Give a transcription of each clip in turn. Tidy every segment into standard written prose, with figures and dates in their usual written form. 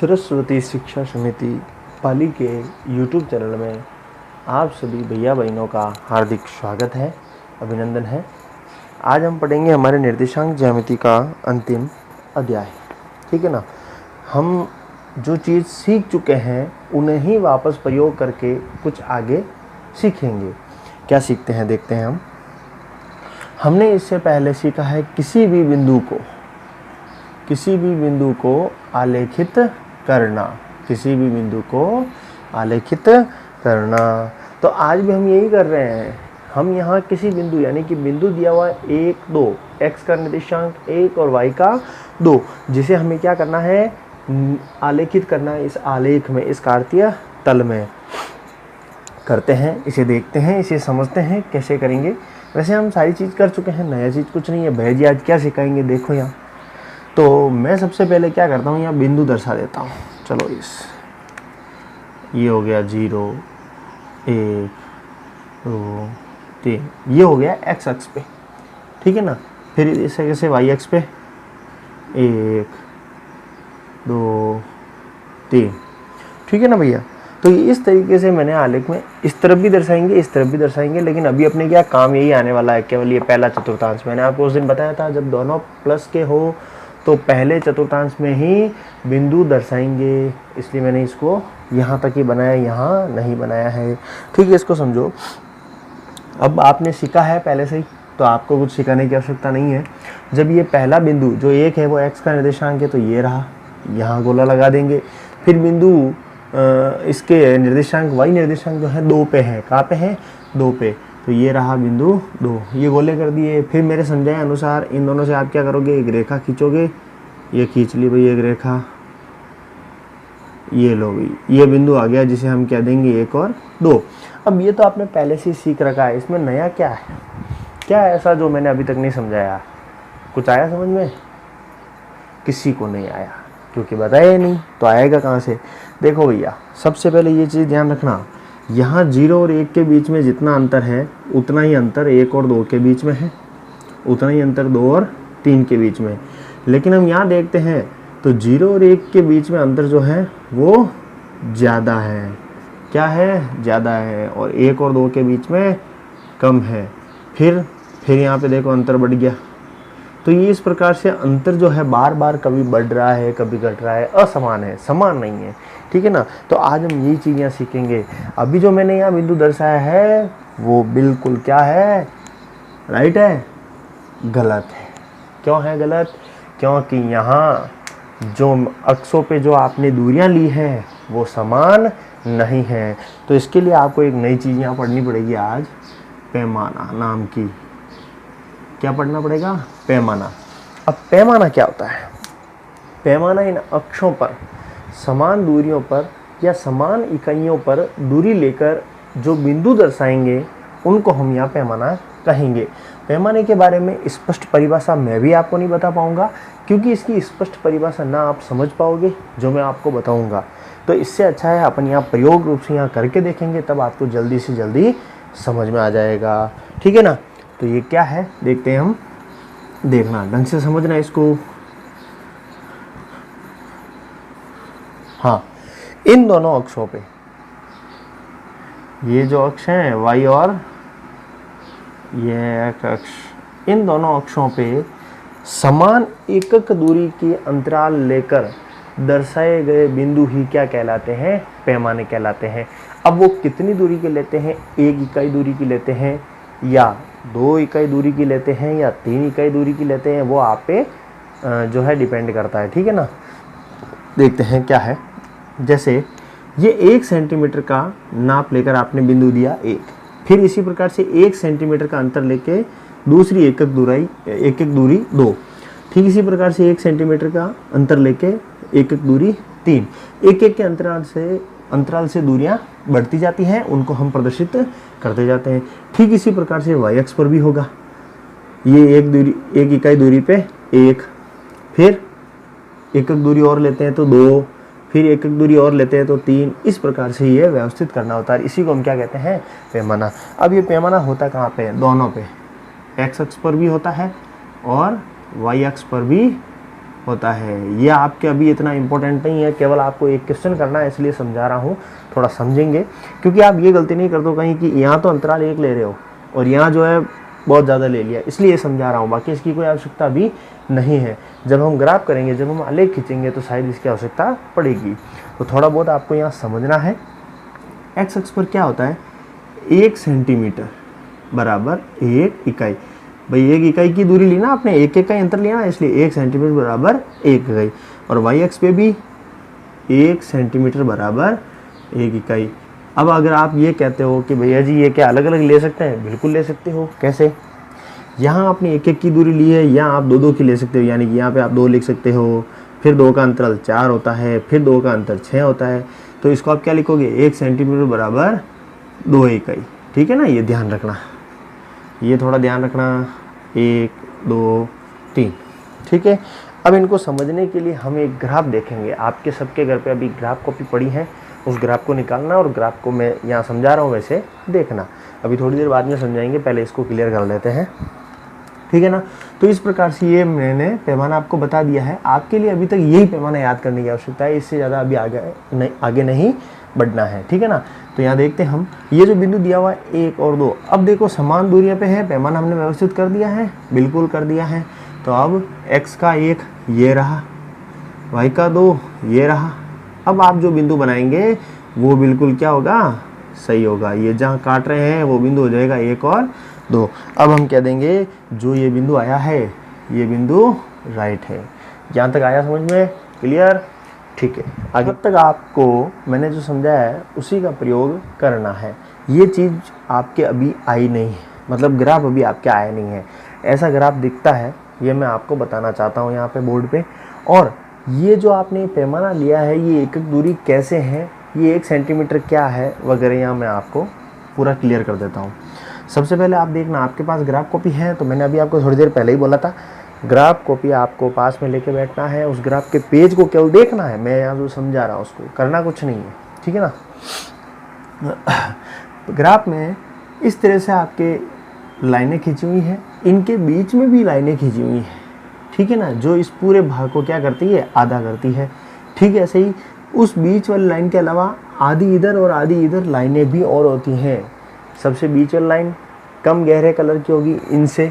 सरस्वती शिक्षा समिति पाली के यूट्यूब चैनल में आप सभी भैया बहनों का हार्दिक स्वागत है, अभिनंदन है। आज हम पढ़ेंगे हमारे निर्देशांक ज्यामिति का अंतिम अध्याय। ठीक है ना। हम जो चीज़ सीख चुके हैं उन्हें ही वापस प्रयोग करके कुछ आगे सीखेंगे। क्या सीखते हैं देखते हैं हमने इससे पहले सीखा है किसी भी बिंदु को आलेखित करना, किसी भी बिंदु को आलेखित करना। तो आज भी हम यही कर रहे हैं। हम यहाँ किसी बिंदु यानी कि बिंदु दिया हुआ 1, 2, x का निर्देशांक 1 और y का 2, जिसे हमें क्या करना है, आलेखित करना है इस आलेख में, इस कार्तीय तल में। करते हैं, इसे देखते हैं, इसे समझते हैं कैसे करेंगे। वैसे हम सारी चीज़ कर चुके हैं, नया चीज़ कुछ नहीं है। भैया जी आज क्या सिखाएंगे देखो यहाँ। तो मैं सबसे पहले क्या करता हूँ, यहाँ बिंदु दर्शा देता हूँ। चलो ये हो गया 0, 1, 2, 3, ये हो गया x अक्ष पे। ठीक है ना। फिर इसे कैसे y अक्ष पे 1, 2, 3। ठीक है ना भैया। तो इस तरीके से मैंने आलेख में इस तरफ भी दर्शाएंगे, इस तरफ भी दर्शाएंगे। लेकिन अभी अपने क्या काम यही आने वाला है, केवल ये पहला चतुर्थांश। मैंने आपको उस दिन बताया था जब दोनों प्लस के हो तो पहले चतुर्थांश में ही बिंदु दर्शाएंगे, इसलिए मैंने इसको यहाँ तक ही बनाया, यहाँ नहीं बनाया है। ठीक है, इसको समझो। अब आपने सीखा है पहले से ही, तो आपको कुछ सिखाने की आवश्यकता नहीं है। जब ये पहला बिंदु जो 1 है वो x का निर्देशांक है, तो ये रहा, यहाँ गोला लगा देंगे। फिर बिंदु इसके निर्देशांक y निर्देशांक जो है 2 पे है। कहाँ पे है? 2 पे। तो ये रहा बिंदु 2, ये गोले कर दिए। फिर मेरे समझाए अनुसार इन दोनों से आप क्या करोगे, एक रेखा खींचोगे। ये खींच ली भाई एक रेखा, ये लो भाई, ये बिंदु आ गया जिसे हम क्या देंगे 1 और 2। अब ये तो आपने पहले से सीख रखा है, इसमें नया क्या है, क्या है ऐसा जो मैंने अभी तक नहीं समझाया? कुछ आया समझ में? किसी को नहीं आया, क्योंकि बताया ही नहीं, तो आएगा कहाँ से? देखो भैया, सबसे पहले ये चीज़ ध्यान रखना, यहाँ 0 और 1 के बीच में जितना अंतर है उतना ही अंतर 1 और 2 के बीच में है, उतना ही अंतर 2 और 3 के बीच में। लेकिन हम यहाँ देखते हैं तो 0 और 1 के बीच में अंतर जो है वो ज़्यादा है। क्या है? ज़्यादा है। और 1 और 2 के बीच में कम है। फिर यहाँ पे देखो अंतर बढ़ गया। तो ये इस प्रकार से अंतर जो है बार बार कभी बढ़ रहा है कभी घट रहा है, असमान है, समान नहीं है। ठीक है ना। तो आज हम यही चीज़ें सीखेंगे। अभी जो मैंने यहाँ बिंदु दर्शाया है वो बिल्कुल क्या है, राइट है? गलत है। क्यों है गलत? क्योंकि यहाँ जो अक्षों पे जो आपने दूरियां ली हैं वो समान नहीं है। तो इसके लिए आपको एक नई चीज़ यहाँ पढ़नी पड़ेगी आज, पैमाना नाम की। क्या पढ़ना पड़ेगा? पैमाना। अब पैमाना क्या होता है? पैमाना इन अक्षों पर समान दूरियों पर या समान इकाइयों पर दूरी लेकर जो बिंदु दर्शाएंगे उनको हम यहाँ पैमाना कहेंगे। पैमाने के बारे में स्पष्ट परिभाषा मैं भी आपको नहीं बता पाऊंगा, क्योंकि इसकी स्पष्ट परिभाषा ना आप समझ पाओगे जो मैं आपको बताऊंगा। तो इससे अच्छा है अपन यहाँ प्रयोग रूप से यहाँ करके देखेंगे, तब आपको जल्दी से जल्दी समझ में आ जाएगा। ठीक है ना। तो ये क्या है देखते हैं हम, देखना ढंग से समझना इसको। हाँ, इन दोनों अक्षों पे, ये जो अक्ष हैं y और ये अक्ष, इन दोनों अक्षों पे समान एकक दूरी के अंतराल लेकर दर्शाए गए बिंदु ही क्या कहलाते हैं? पैमाने कहलाते हैं। अब वो कितनी दूरी के लेते हैं, 1 इकाई दूरी की लेते हैं या 2 इकाई दूरी की लेते हैं या 3 इकाई दूरी की लेते हैं, वो आप पे जो है डिपेंड करता है। ठीक है ना। देखते हैं क्या है। जैसे ये 1 सेंटीमीटर का नाप लेकर आपने बिंदु दिया 1, फिर इसी प्रकार से 1 सेंटीमीटर का अंतर लेके दूसरी एकक दूरी 2, ठीक इसी प्रकार से 1 सेंटीमीटर का अंतर लेके एकक दूरी 3। एक के अंतराल से दूरियां बढ़ती जाती हैं, उनको हम प्रदर्शित करते जाते हैं। ठीक इसी प्रकार से y अक्ष पर भी होगा। ये 1 इकाई दूरी पे 1, फिर एकक दूरी और लेते हैं तो 2, फिर एकक दूरी और लेते हैं तो 3। इस प्रकार से ये व्यवस्थित करना होता है। इसी को हम क्या कहते हैं? पैमाना। अब ये पैमाना होता कहाँ पे? दोनों पे, x अक्ष पर भी होता है और y अक्ष पर भी होता है। ये आपके अभी इतना इंपॉर्टेंट नहीं है, केवल आपको एक क्वेश्चन करना है इसलिए समझा रहा हूँ, थोड़ा समझेंगे। क्योंकि आप ये गलती नहीं कर दो कहीं कि यहाँ तो अंतराल 1 ले रहे हो और यहाँ जो है बहुत ज़्यादा ले लिया, इसलिए समझा रहा हूँ, बाकी इसकी कोई आवश्यकता भी नहीं है। जब हम ग्राफ करेंगे, जब हम आलेख खींचेंगे तो शायद इसकी आवश्यकता पड़ेगी। तो थोड़ा बहुत आपको यहाँ समझना है। एक्स अक्ष पर क्या होता है, 1 सेंटीमीटर बराबर 1 इकाई। भाई 1 इकाई की दूरी ली ना आपने, 1 इकाई अंतर लिया ना, इसलिए 1 सेंटीमीटर बराबर 1 इकाई। और वाई अक्ष पे भी 1 सेंटीमीटर बराबर 1 इकाई। अब अगर आप ये कहते हो कि भैया जी ये क्या अलग अलग ले सकते हैं, बिल्कुल ले सकते हो। कैसे? यहाँ आपने 1-1 की दूरी ली है, यहाँ आप 2-2 की ले सकते हो, यानी कि यहाँ पे आप 2 लिख सकते हो, फिर 2 का अंतराल 4 होता है, फिर 2 का अंतर 6 होता है। तो इसको आप क्या लिखोगे, 1 सेंटीमीटर बराबर 2 इकाई। ठीक है ना, ये ध्यान रखना, ये थोड़ा ध्यान रखना। 1 2 3, ठीक है। अब इनको समझने के लिए हम एक ग्राफ देखेंगे। आपके सबके घर पे अभी ग्राफ कॉपी पड़ी है, उस ग्राफ को निकालना और ग्राफ को मैं यहाँ समझा रहा हूँ वैसे देखना। अभी थोड़ी देर बाद में समझाएंगे, पहले इसको क्लियर कर लेते हैं, ठीक है ना। तो इस प्रकार से ये मैंने पैमाना आपको बता दिया है। आपके लिए अभी तक यही पैमाना याद करने की आवश्यकता है, इससे ज़्यादा अभी आगे नहीं बढ़ना है, ठीक है ना। तो यहाँ देखते हैं हम, ये जो बिंदु दिया हुआ है 1 और 2, अब देखो समान दूरियों पे है, पैमाना हमने व्यवस्थित कर दिया है, बिल्कुल कर दिया है। तो अब x का 1 ये रहा, y का 2 ये रहा। अब आप जो बिंदु बनाएंगे वो बिल्कुल क्या होगा, सही होगा। ये जहाँ काट रहे हैं वो बिंदु हो जाएगा 1 और 2। अब हम कह देंगे जो ये बिंदु आया है, ये बिंदु राइट है। यहाँ तक आया समझ में, क्लियर? ठीक है। आगे तक आपको मैंने जो समझाया है उसी का प्रयोग करना है। ये चीज़ आपके अभी आई नहीं है, मतलब ग्राफ अभी आपके आया नहीं है। ऐसा ग्राफ दिखता है, ये मैं आपको बताना चाहता हूँ यहाँ पे बोर्ड पे। और ये जो आपने पैमाना लिया है, ये एक एक दूरी कैसे है, ये 1 सेंटीमीटर क्या है वगैरह, यहाँ मैं आपको पूरा क्लियर कर देता हूँ। सबसे पहले आप देखना, आपके पास ग्राफ कॉपी है, तो मैंने अभी आपको थोड़ी देर पहले ही बोला था, ग्राफ कॉपी आपको पास में लेके बैठना है, उस ग्राफ के पेज को केवल देखना है। मैं यहाँ जो समझा रहा हूँ उसको करना कुछ नहीं है, ठीक है ना। ग्राफ में इस तरह से आपके लाइनें खींची हुई हैं, इनके बीच में भी लाइनें खींची हुई हैं, ठीक है ना, जो इस पूरे भाग को क्या करती है, आधा करती है। ठीक है, ऐसे ही उस बीच वाली लाइन के अलावा आधी इधर और आधी इधर लाइनें भी और होती हैं। सबसे बीच वाली लाइन कम गहरे कलर की होगी इनसे,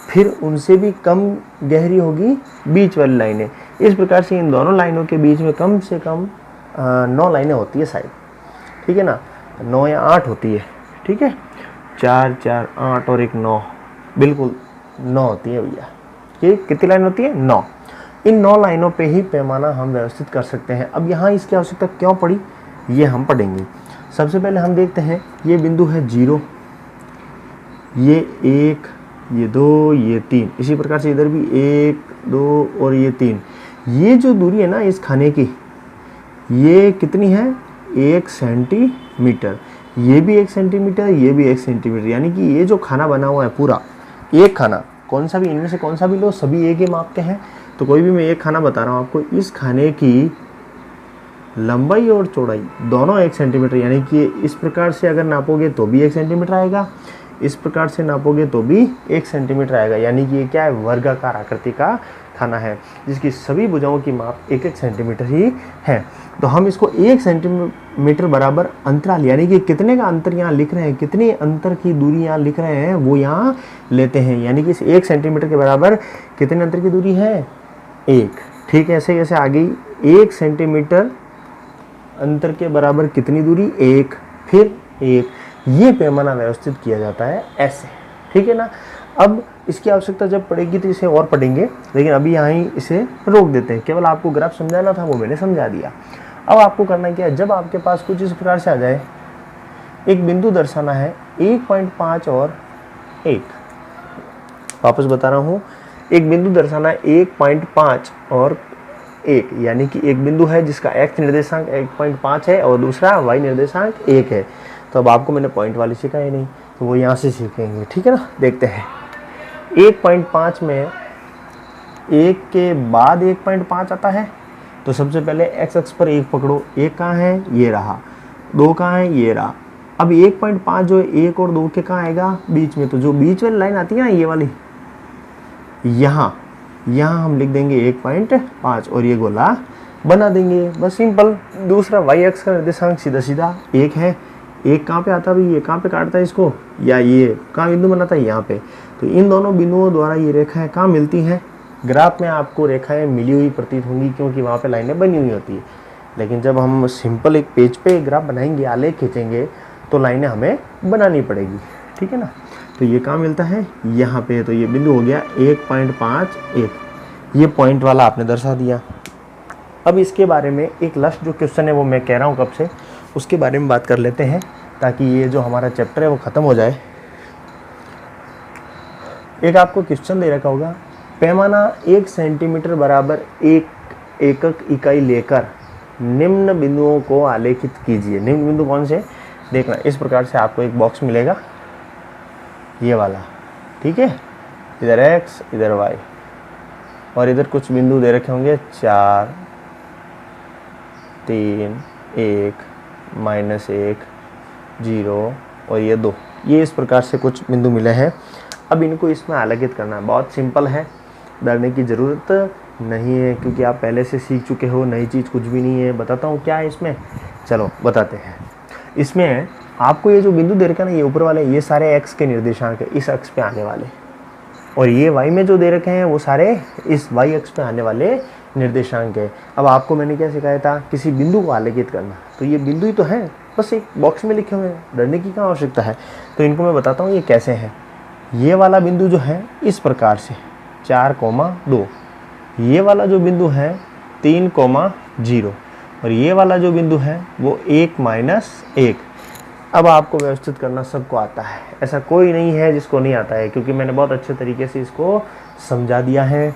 फिर उनसे भी कम गहरी होगी बीच वाली लाइनें। इस प्रकार से इन दोनों लाइनों के बीच में कम से कम 9 लाइनें होती है शायद, ठीक है ना, 9 या 8 होती है, ठीक है। 4 4 8 और 1 9, बिल्कुल 9 होती है भैया। ये कितनी लाइन होती है, 9। इन 9 लाइनों पे ही पैमाना हम व्यवस्थित कर सकते हैं। अब यहाँ इसकी आवश्यकता क्यों पड़ी, ये हम पढ़ेंगे। सबसे पहले हम देखते हैं, ये बिंदु है 0, ये 1, ये 2, ये 3, इसी प्रकार से इधर भी 1 2 और ये 3। ये जो दूरी है ना इस खाने की, ये कितनी है, 1 सेंटीमीटर। ये भी 1 सेंटीमीटर, ये भी 1 सेंटीमीटर, यानी कि ये जो खाना बना हुआ है पूरा एक खाना, कौन सा भी इनमें से कौन सा भी लो, सभी एक ही माप के हैं। तो कोई भी मैं एक खाना बता रहा हूँ आपको, इस खाने की लंबाई और चौड़ाई दोनों 1 सेंटीमीटर, यानी कि इस प्रकार से अगर नापोगे तो भी 1 सेंटीमीटर आएगा, इस प्रकार से नापोगे तो भी 1 सेंटीमीटर आएगा। यानी कि ये क्या है, वर्गाकार आकृति का खाना है जिसकी सभी भुजाओं की माप 1-1 सेंटीमीटर ही है। तो हम इसको 1 सेंटीमीटर बराबर अंतराल, यानी कि कितने का अंतर यहाँ लिख रहे हैं, कितनी अंतर की दूरी यहाँ लिख रहे हैं वो यहाँ लेते हैं। यानी कि इस 1 सेंटीमीटर के बराबर कितने अंतर की दूरी है, 1। ठीक है, ऐसे ऐसे आ गई। 1 सेंटीमीटर अंतर के बराबर कितनी दूरी, 1, फिर 1। ये पैमाना व्यवस्थित किया जाता है ऐसे, ठीक है ना। अब इसकी आवश्यकता जब पड़ेगी तो इसे और पढ़ेंगे, लेकिन अभी यहाँ ही इसे रोक देते हैं। केवल आपको ग्राफ समझाना था, वो मैंने समझा दिया। अब आपको करना क्या है, जब आपके पास कुछ इस प्रकार से आ जाए, एक बिंदु दर्शाना है 1.5 और 1, वापस बता रहा हूँ, एक बिंदु दर्शाना है 1.5 और 1, यानी कि एक बिंदु है जिसका x निर्देशांक 1.5 है और दूसरा y निर्देशांक 1 है। तो अब आपको मैंने पॉइंट वाली सिखाई नहीं, तो वो यहाँ से सीखेंगे, ठीक है ना। देखते हैं 1.5 में 1 के बाद 1.5 आता है, तो सबसे पहले x अक्ष पर 1 पकड़ो, 1 कहाँ है, ये रहा, 2 कहाँ है, ये रहा। अब 1.5 जो है 1 और 2 के कहाँ आएगा, बीच में। तो जो बीच वाली लाइन आती है ना, ये वाली, यहाँ यहाँ हम लिख देंगे 1.5 और ये गोला बना देंगे, बस सिंपल। दूसरा वाई एक्स का निर्देशांक सीधा सीधा 1 है। 1 कहाँ पे आता है भाई, ये कहाँ पे काटता है इसको, या ये कहाँ बिंदु बनाता है, यहाँ पे। तो इन दोनों बिंदुओं द्वारा ये रेखाएं कहाँ मिलती हैं, ग्राफ में आपको रेखाएं मिली हुई प्रतीत होंगी, क्योंकि वहाँ पे लाइनें बनी हुई होती है। लेकिन जब हम सिंपल एक पेज पे ग्राफ बनाएंगे, आलेख खींचेंगे, तो लाइनें हमें बनानी पड़ेगी, ठीक है ना। तो ये कहाँ मिलता है, यहाँ पे। तो ये बिंदु हो गया 1.51, ये पॉइंट वाला आपने दर्शा दिया। अब इसके बारे में एक लास्ट जो क्वेश्चन है वो मैं कह रहा हूँ कब से, उसके बारे में बात कर लेते हैं, ताकि ये जो हमारा चैप्टर है वो ख़त्म हो जाए। एक आपको क्वेश्चन दे रखा होगा, पैमाना 1 सेंटीमीटर बराबर 1 एकक इकाई लेकर निम्न बिंदुओं को आलेखित कीजिए। निम्न बिंदु कौन से, देखना। इस प्रकार से आपको एक बॉक्स मिलेगा, ये वाला, ठीक है। इधर x, इधर y, और इधर कुछ बिंदु दे रखे होंगे 4, 3, 1, -1, 0 और ये 2। ये इस प्रकार से कुछ बिंदु मिले हैं। अब इनको इसमें आलेखित करना है, बहुत सिंपल है, डरने की ज़रूरत नहीं है, क्योंकि आप पहले से सीख चुके हो, नई चीज़ कुछ भी नहीं है। बताता हूँ क्या है इसमें, चलो बताते हैं। इसमें आपको ये जो बिंदु दे रखा है ना, ये ऊपर वाले, ये सारे x के निर्देशांक है, इस अक्ष पे आने वाले, और ये y में जो दे रखे हैं वो सारे इस y अक्ष पे आने वाले निर्देशांक है। अब आपको मैंने क्या सिखाया था, किसी बिंदु को आलेखित करना। तो ये बिंदु ही तो है, बस एक बॉक्स में लिखे हुए हैं, डरने की क्या आवश्यकता है। तो इनको मैं बताता हूँ ये कैसे है। ये वाला बिंदु जो है इस प्रकार से 4,2, ये वाला जो बिंदु है 3,0, और ये वाला जो बिंदु है वो 1-1। अब आपको व्यवस्थित करना सबको आता है, ऐसा कोई नहीं है जिसको नहीं आता है, क्योंकि मैंने बहुत अच्छे तरीके से इसको समझा दिया है।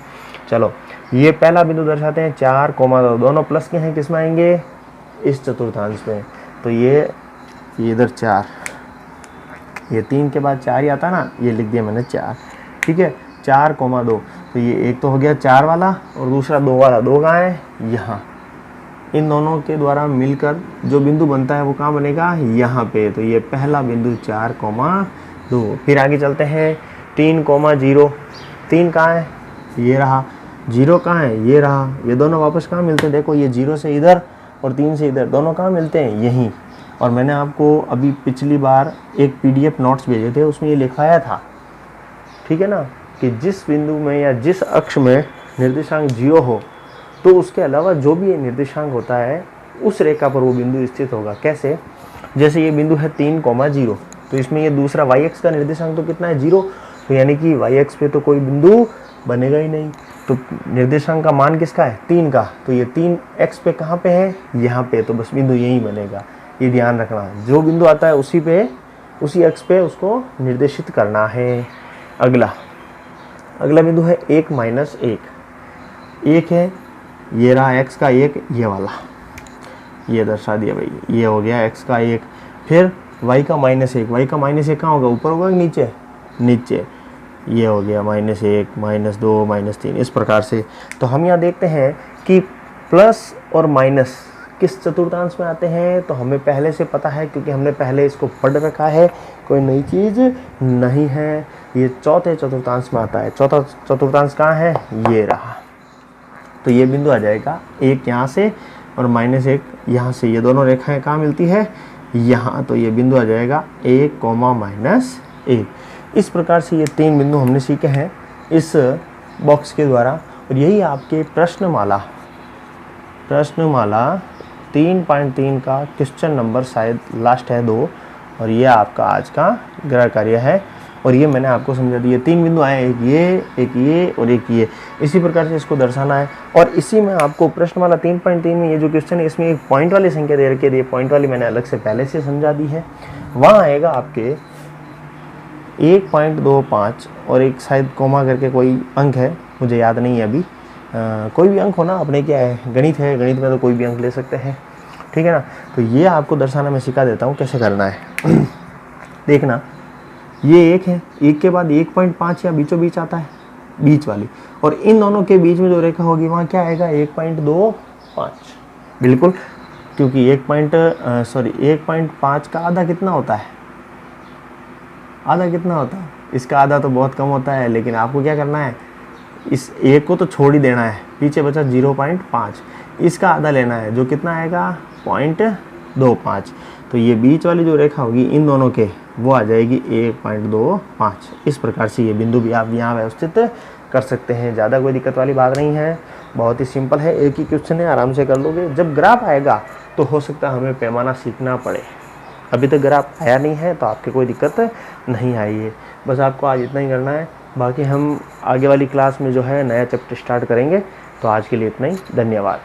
चलो, ये पहला बिंदु दर्शाते हैं 4,2, दोनों प्लस के हैं, किस में आएंगे, इस चतुर्थांश में। तो ये इधर 4, ये 3 के बाद 4 ही आता ना, ये लिख दिया मैंने 4, ठीक है। 4,2, तो ये एक तो हो गया 4 वाला, और दूसरा 2 वाला। 2 कहाँ है, यहाँ। इन दोनों के द्वारा मिलकर जो बिंदु बनता है वो कहाँ बनेगा, यहाँ पे। तो ये पहला बिंदु 4,2। फिर आगे चलते हैं 3,0। 3 कहाँ है, ये रहा। 0 कहाँ है, ये रहा। ये दोनों वापस कहाँ मिलते हैं, देखो, ये 0 से इधर और 3 से इधर, दोनों कहाँ मिलते हैं, यहीं। और मैंने आपको अभी पिछली बार एक PDF नोट्स भेजे थे, उसमें ये लिखाया था, ठीक है ना, कि जिस बिंदु में या जिस अक्ष में निर्देशांक 0 हो, तो उसके अलावा जो भी ये निर्देशांक होता है उस रेखा पर वो बिंदु स्थित होगा। कैसे, जैसे ये बिंदु है 3,0, तो इसमें ये दूसरा y अक्ष का निर्देशांक तो कितना है, 0। तो यानी कि y अक्ष पे तो कोई बिंदु बनेगा ही नहीं। तो निर्देशांक का मान किसका है, 3 का। तो ये 3x पे कहाँ पे है, यहाँ पे। तो बस बिंदु यही बनेगा, ये ध्यान रखना। जो बिंदु आता है उसी अक्ष पे उसको निर्देशित करना है। अगला बिंदु है 1-1। 1 है, ये रहा x का 1, ये वाला, ये दर्शा दिया भाई, ये हो गया x का 1। फिर y का -1। y का -1 कहाँ होगा, ऊपर होगा कि नीचे, नीचे। ये हो गया -1, -2, -3, इस प्रकार से। तो हम यहाँ देखते हैं कि प्लस और माइनस किस चतुर्थांश में आते हैं, तो हमें पहले से पता है, क्योंकि हमने पहले इसको पढ़ रखा है, कोई नई चीज़ नहीं है। ये चौथे चतुर्थांश में आता है। चौथा चतुर्थांश कहाँ है, ये रहा। तो ये बिंदु आ जाएगा 1 यहाँ से और -1 यहाँ से। ये दोनों रेखाएं कहाँ मिलती है, यहाँ। तो ये बिंदु आ जाएगा 1, -1। इस प्रकार से ये 3 बिंदु हमने सीखे हैं इस बॉक्स के द्वारा। और यही आपके प्रश्नमाला 3.3 का क्वेश्चन नंबर शायद लास्ट है 2, और ये आपका आज का गृह कार्य है। और ये मैंने आपको समझा दिया, 3 बिंदु आए, एक ये और एक ये। इसी प्रकार से इसको दर्शाना है। और इसी में आपको प्रश्नमाला 3.3 में ये जो क्वेश्चन है, इसमें एक पॉइंट वाली संख्या दे रखी है। पॉइंट वाली मैंने अलग से पहले से समझा दी है। वहाँ आएगा आपके 1.25 और एक शायद कोमा करके कोई अंक है, मुझे याद नहीं है अभी। कोई भी अंक हो ना, अपने क्या है, गणित है, गणित में तो कोई भी अंक ले सकते हैं, ठीक है ना। तो ये आपको दर्शाना मैं सिखा देता हूँ कैसे करना है। देखना, ये 1 है, 1 के बाद 1.5 या बीचों बीच आता है, बीच वाली। और इन दोनों के बीच में जो रेखा होगी वहाँ क्या आएगा, 1.25, बिल्कुल। क्योंकि 1.5 का आधा कितना होता है, आधा कितना होता है, इसका आधा तो बहुत कम होता है। लेकिन आपको क्या करना है, इस ए को तो छोड़ ही देना है, पीछे बचा 0.5, इसका आधा लेना है जो कितना आएगा 0.25। तो ये बीच वाली जो रेखा होगी इन दोनों के वो आ जाएगी 1.25। इस प्रकार से ये बिंदु भी आप यहाँ व्यवस्थित कर सकते हैं। ज़्यादा कोई दिक्कत वाली बात नहीं है, बहुत ही सिंपल है, एक ही क्वेश्चन है, आराम से कर लोगे। जब ग्राफ आएगा तो हो सकता है हमें पैमाना सीखना पड़े, अभी तक ग्राफ आया नहीं है तो आपके कोई दिक्कत नहीं आई है। बस आपको आज इतना ही करना है, बाकी हम आगे वाली क्लास में जो है नया चैप्टर स्टार्ट करेंगे। तो आज के लिए इतना ही, धन्यवाद।